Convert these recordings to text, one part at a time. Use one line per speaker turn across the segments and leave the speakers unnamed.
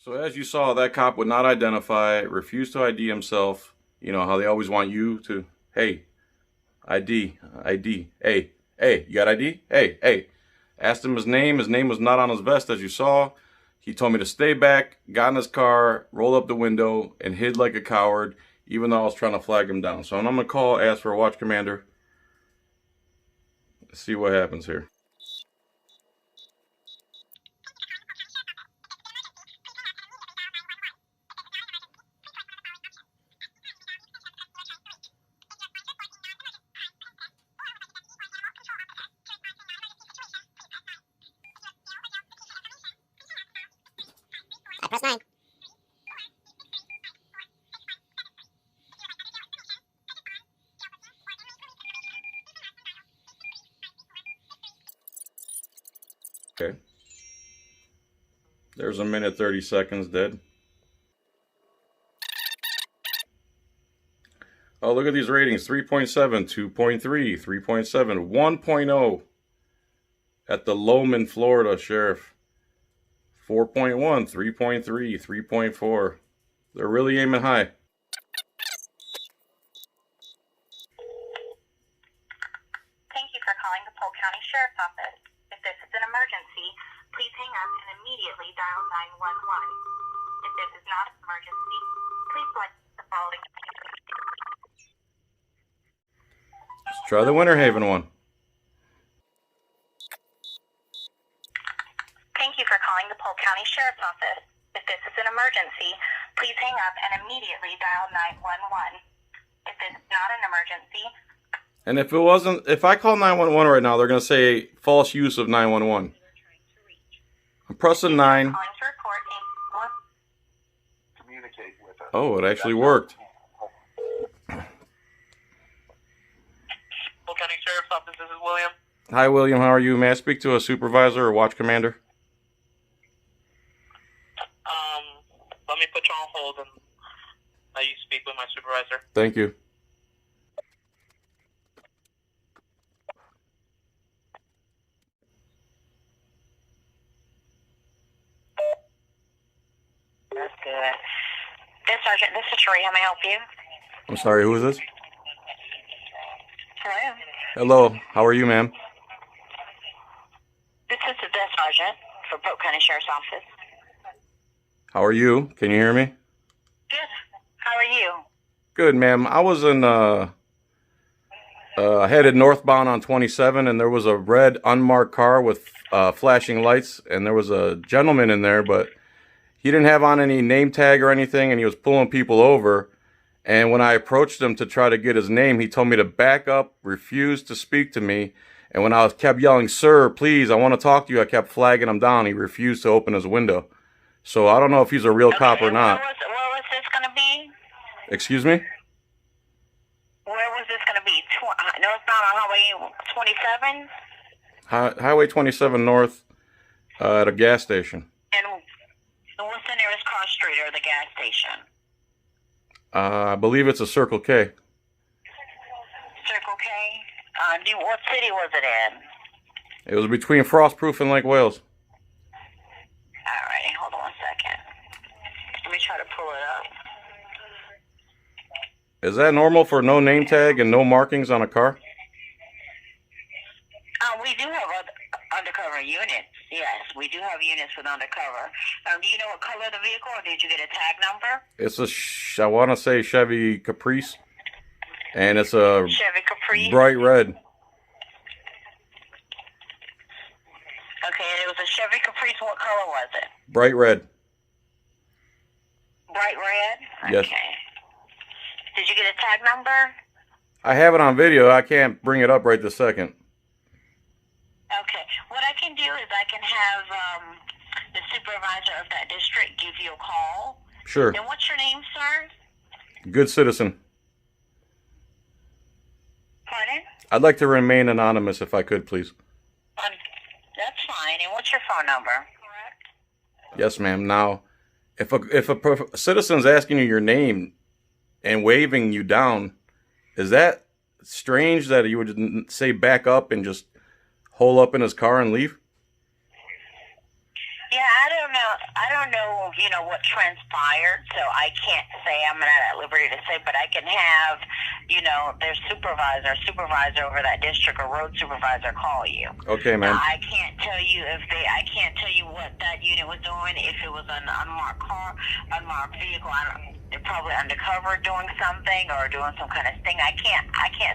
So as you saw, that cop would not identify, refused to ID himself. You know how they always want you to, hey, ID, hey, you got ID? Hey. Asked him his name. His name was not on his vest, as you saw. He told me to stay back, got in his car, rolled up the window, and hid like a coward, even though I was trying to flag him down. So I'm going to call, ask for a watch commander. Let's see what happens here.
I press 9.
Okay. There's a minute 30 seconds dead. Oh, look at these ratings. 3.7, 2.3, 3.7, 1.0 at the Lowman, Florida Sheriff. 4.1, 3.3, 3.4. They're really aiming high.
Thank you for calling the Polk County Sheriff's Office. If this is an emergency, please hang up and immediately dial 911. If this is not an emergency, please select the following.
Let's try the Winter Haven one.
Thank you for calling the Polk County Sheriff's Office. If this is an emergency, please hang up and immediately dial 911. If this is not an emergency,
And if it wasn't, if I call 911 right now, they're going to say false use of 911. I'm pressing 9.
calling to report a
Communicate with us.
Oh, it actually worked.
Polk County Sheriff's Office, this is William.
Hi, William. How are you? May I speak to a supervisor or watch commander?
Let me put you on hold and let you speak with my supervisor.
Thank you.
That's good. This Sergeant, this is Sheree. How may I help you?
I'm sorry, who is this?
Hello.
Hello. How are you, ma'am?
This is the Desk Sergeant for Polk County Sheriff's Office.
How are you? Can you hear me?
Good. How are you?
Good, ma'am. I was headed northbound on 27, and there was a red unmarked car with flashing lights, and there was a gentleman in there, but he didn't have on any name tag or anything, and he was pulling people over. And when I approached him to try to get his name, he told me to back up, refused to speak to me. And when I kept yelling, "Sir, please, I want to talk to you," I kept flagging him down. He refused to open his window. So I don't know if he's a real cop or not.
Where was this going to be?
Excuse me?
Where was this going to be? Northbound on Highway 27?
Highway 27 North at a gas station.
And what's the nearest cross street or the gas station?
I believe it's a Circle K.
Circle K? What city was it in?
It was between Frostproof and Lake Wales.
Alrighty, hold on 1 second. Let me try to pull it up.
Is that normal for no name tag and no markings on a car?
We do have undercover units. Yes, we do have units with undercover. Do you know what color of the vehicle, or did you get a tag number?
It's I want to say Chevy Caprice, and it's a
Chevy Caprice.
bright red.
Okay, and it was a Chevy Caprice. What color was it?
Bright red.
Bright red?
Yes.
Okay. Did you get a tag number?
I have it on video. I can't bring it up right this second.
Okay. What I can do is I can have the supervisor of that district give you a call.
Sure.
And what's your name, sir?
Good citizen.
Pardon?
I'd like to remain anonymous if I could, please.
That's fine. And what's your phone number? Correct.
Yes, ma'am. Now, if a citizen's asking you your name and waving you down, is that strange that you would say back up and just hole up in his car and leave?
Yeah, I don't know. I don't know, what transpired, so I can't say. I'm not at liberty to say, but I can have, their supervisor over that district or road supervisor call you.
Okay, man.
Now, I can't tell you what that unit was doing, if it was an unmarked car, unmarked vehicle. They're probably undercover doing something or doing some kind of thing. I can't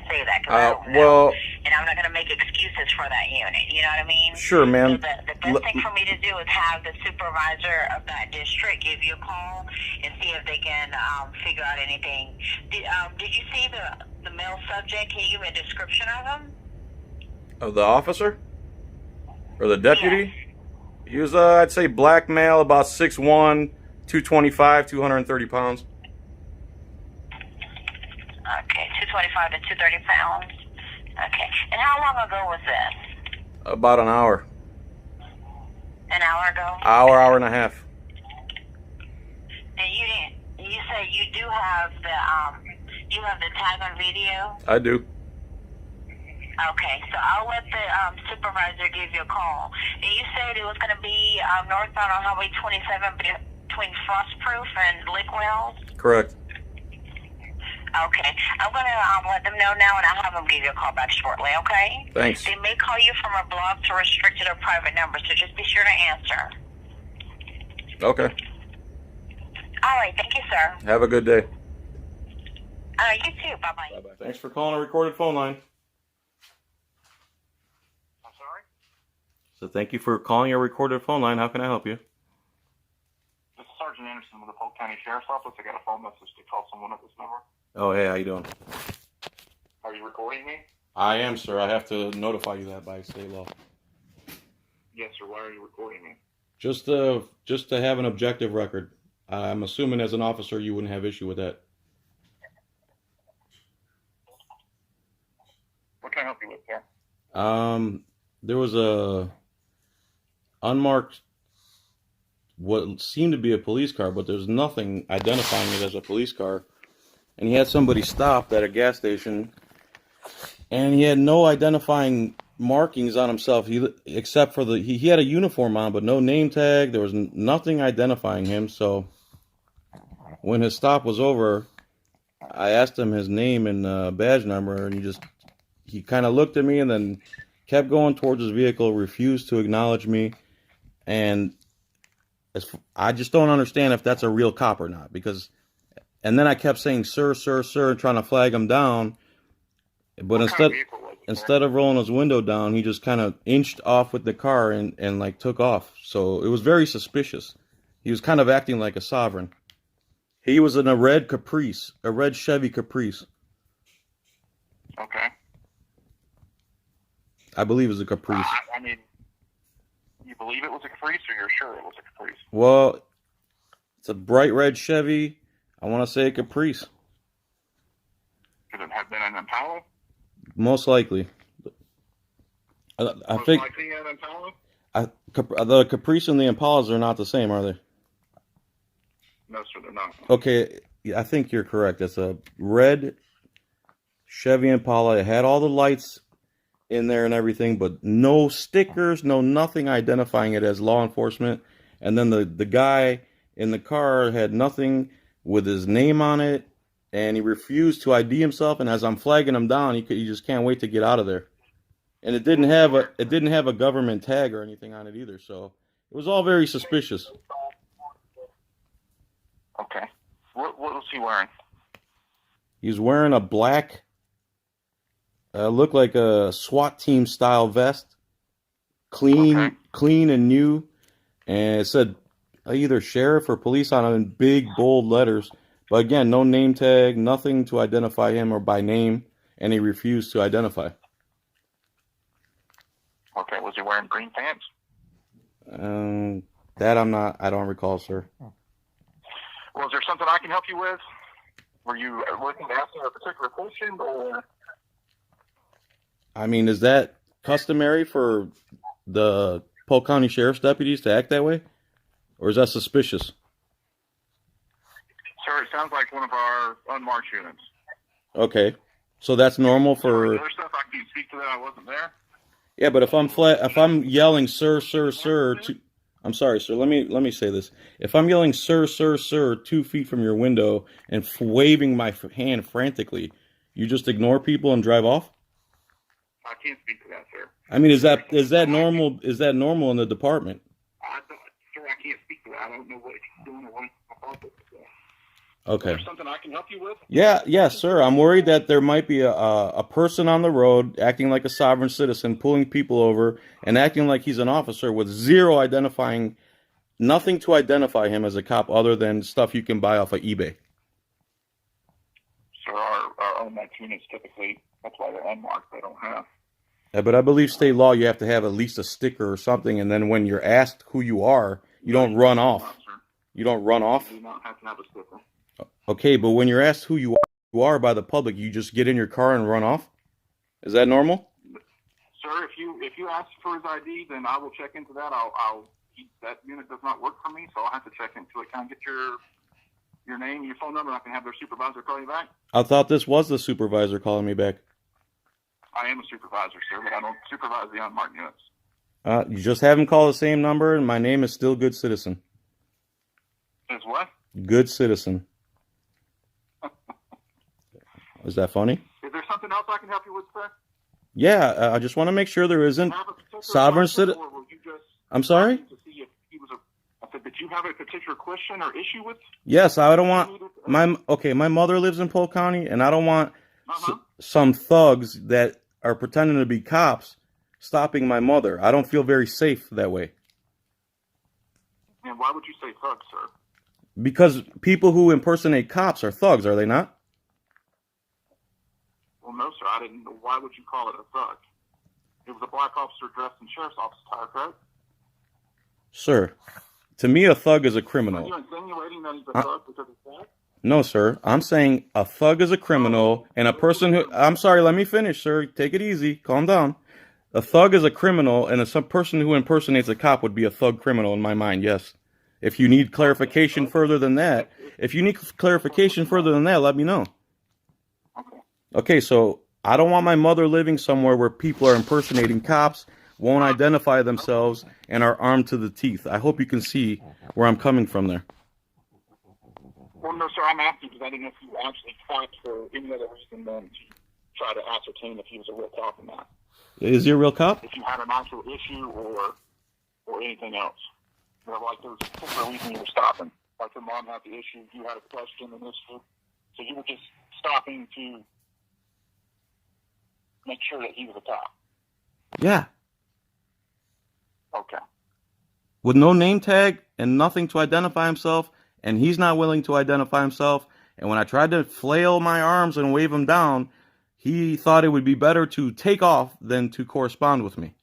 say that because I don't know. And I'm not going to make excuses for that unit. You know what I mean?
Sure, man.
So the best thing for me to do is have the supervisor of that district give you a call and see if they can figure out anything. Did you see the male subject? Can you give me a description of him?
Of the officer? Or the deputy?
Yes.
He was, I'd say, black male, about 6'1", 225, 230 pounds.
Okay, 225 to 230 pounds. Okay. And how long ago was this?
About an hour.
An hour ago?
Hour and a half.
And you say you do have the tag on video?
I do.
Okay, so I'll let the supervisor give you a call. And you said it was going to be northbound on Highway 27 between Frostproof and Lake Wells?
Correct.
Okay, I'm going to let them know now, and I'll have them give you a call back shortly, okay?
Thanks.
They may call you from a blocked or restricted or private number, so just be sure to answer.
Okay.
All right, thank you, sir.
Have a good day.
You too. Bye-bye.
Bye-bye. Thanks for calling a recorded phone line.
I'm sorry?
So thank you for calling a recorded phone line. How can I help you?
This is Sergeant Anderson with the Polk County Sheriff's Office. I got a phone message to call someone at this number.
Oh, hey, how you doing?
Are you recording me?
I am, sir. I have to notify you that by state law.
Yes, sir. Why are you recording me?
Just to have an objective record. I'm assuming as an officer you wouldn't have issue with that.
What can I help you with, sir?
There was a unmarked, what seemed to be a police car, but there's nothing identifying it as a police car. And he had somebody stopped at a gas station, and he had no identifying markings on himself, except for he had a uniform on, but no name tag. There was nothing identifying him. So when his stop was over, I asked him his name and badge number, and he kind of looked at me and then kept going towards his vehicle, refused to acknowledge me, and I just don't understand if that's a real cop or not, because. And then I kept saying, sir, sir, sir, trying to flag him down. But instead of rolling his window down, he just kind of inched off with the car and like took off. So it was very suspicious. He was kind of acting like a sovereign. He was in a red Caprice, a red Chevy Caprice.
Okay.
I believe it was a Caprice.
I mean, you believe it was a Caprice, or you're sure it was a Caprice?
Well, it's a bright red Chevy. I want to say a Caprice.
Could it have been an Impala?
Most likely. I
Most
think
likely an Impala?
the Caprice and the Impalas are not the same, are they?
No, sir, they're not.
Okay, I think you're correct. It's a red Chevy Impala. It had all the lights in there and everything, but no stickers, no nothing identifying it as law enforcement. And then the guy in the car had nothing with his name on it, and he refused to ID himself. And as I'm flagging him down, he just can't wait to get out of there. And it didn't have a government tag or anything on it either, so it was all very suspicious.
Okay. What was he wearing?
He was wearing a black, looked like a SWAT team style vest, clean and new, and it said either sheriff or police on it in big bold letters. But again, no name tag, nothing to identify him or by name, and he refused to identify.
Okay, was he wearing green pants?
That I don't recall, sir.
Was there something I can help you with? Were you looking to ask him a particular question, or?
I mean, is that customary for the Polk County Sheriff's deputies to act that way? Or is that suspicious?
Sir, it sounds like one of our unmarked units.
Okay, so that's normal for.
The other stuff I can speak to that I wasn't there.
Yeah, but if I'm yelling, sir, sir, sir, I'm sorry, sir. Let me say this. If I'm yelling, "Sir, sir, sir," 2 feet from your window and waving my hand frantically, you just ignore people and drive off?
I can't speak to that, sir.
I mean, is that normal? Is that normal in the department?
Sir, I can't speak to that. I don't know what he's doing or what he's about.
Okay.
Is there something I can help you with?
Yeah, sir. I'm worried that there might be a person on the road acting like a sovereign citizen, pulling people over, and acting like he's an officer with nothing to identify him as a cop other than stuff you can buy off of eBay.
Sir, our unmarked units typically, that's why they're unmarked. They don't have.
Yeah, but I believe state law, you have to have at least a sticker or something, and then when you're asked who you are, you don't run off. You don't run off?
You do not have to have a sticker.
Okay, but when you're asked who you are by the public, you just get in your car and run off? Is that normal?
Sir, if you ask for his ID, then I will check into that. That unit does not work for me, so I'll have to check into it. Can I get your name, your phone number, and I can have their supervisor call you back?
I thought this was the supervisor calling me back.
I am a supervisor, sir, but I don't supervise the unmarked units.
You just have him call the same number, and my name is still Good Citizen.
Is what?
Good Citizen. Is that funny?
Is there something else I can help you with, sir?
Yeah, I just want to make sure there isn't sovereign citizen. I'm sorry?
I said, did you have a particular question or issue with?
Yes, I don't want my mother lives in Polk County, and I don't want some thugs that are pretending to be cops stopping my mother. I don't feel very safe that way.
And why would you say thugs, sir?
Because people who impersonate cops are thugs, are they not?
Well, no, sir. I didn't know. Why would you call it a thug? It was a black officer dressed in sheriff's office attire, correct?
Sir, to me, a thug is a
Are
criminal.
you insinuating that he's a thug because he's black?
No, sir. I'm saying a thug is a criminal, and a person who... I'm sorry, let me finish, sir. Take it easy. Calm down. A thug is a criminal, and some person who impersonates a cop would be a thug criminal in my mind, yes. If you need clarification further than that, let me know. Okay, so I don't want my mother living somewhere where people are impersonating cops, won't identify themselves, and are armed to the teeth. I hope you can see where I'm coming from there.
Well, no, sir. I'm asking because I didn't know if you actually talked for any other reason than to try to ascertain if he was a real cop or not.
Is he a real cop?
If you had an actual issue or anything else. You know, like there was a particular reason you were stopping. Like your mom had the issue, you had a question, an issue. So you were just stopping to make sure that he was a cop.
Yeah.
Okay.
With no name tag and nothing to identify himself, and he's not willing to identify himself. And when I tried to flail my arms and wave him down, he thought it would be better to take off than to correspond with me.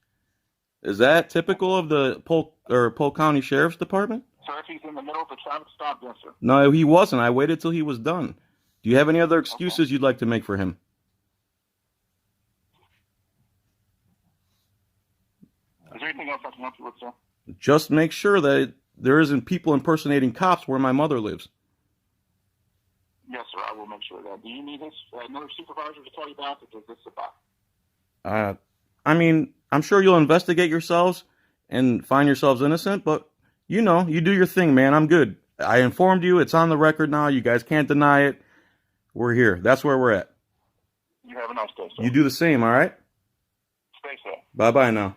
Is that typical of the Polk County Sheriff's Department?
Sir, if he's in the middle of a traffic stop, yes, sir.
No, he wasn't. I waited till he was done. Do you have any other excuses you'd like to make for him?
Is there anything else I can help you with, sir?
Just make sure that there isn't people impersonating cops where my mother lives.
Yes, sir. I will make sure of that. Do you need another supervisor to tell you about it, or is this about?
I mean, I'm sure you'll investigate yourselves and find yourselves innocent, but you do your thing, man. I'm good. I informed you. It's on the record now. You guys can't deny it. We're here. That's where we're at.
You have a nice day, sir.
You do the same, all right?
Stay safe.
Bye-bye now.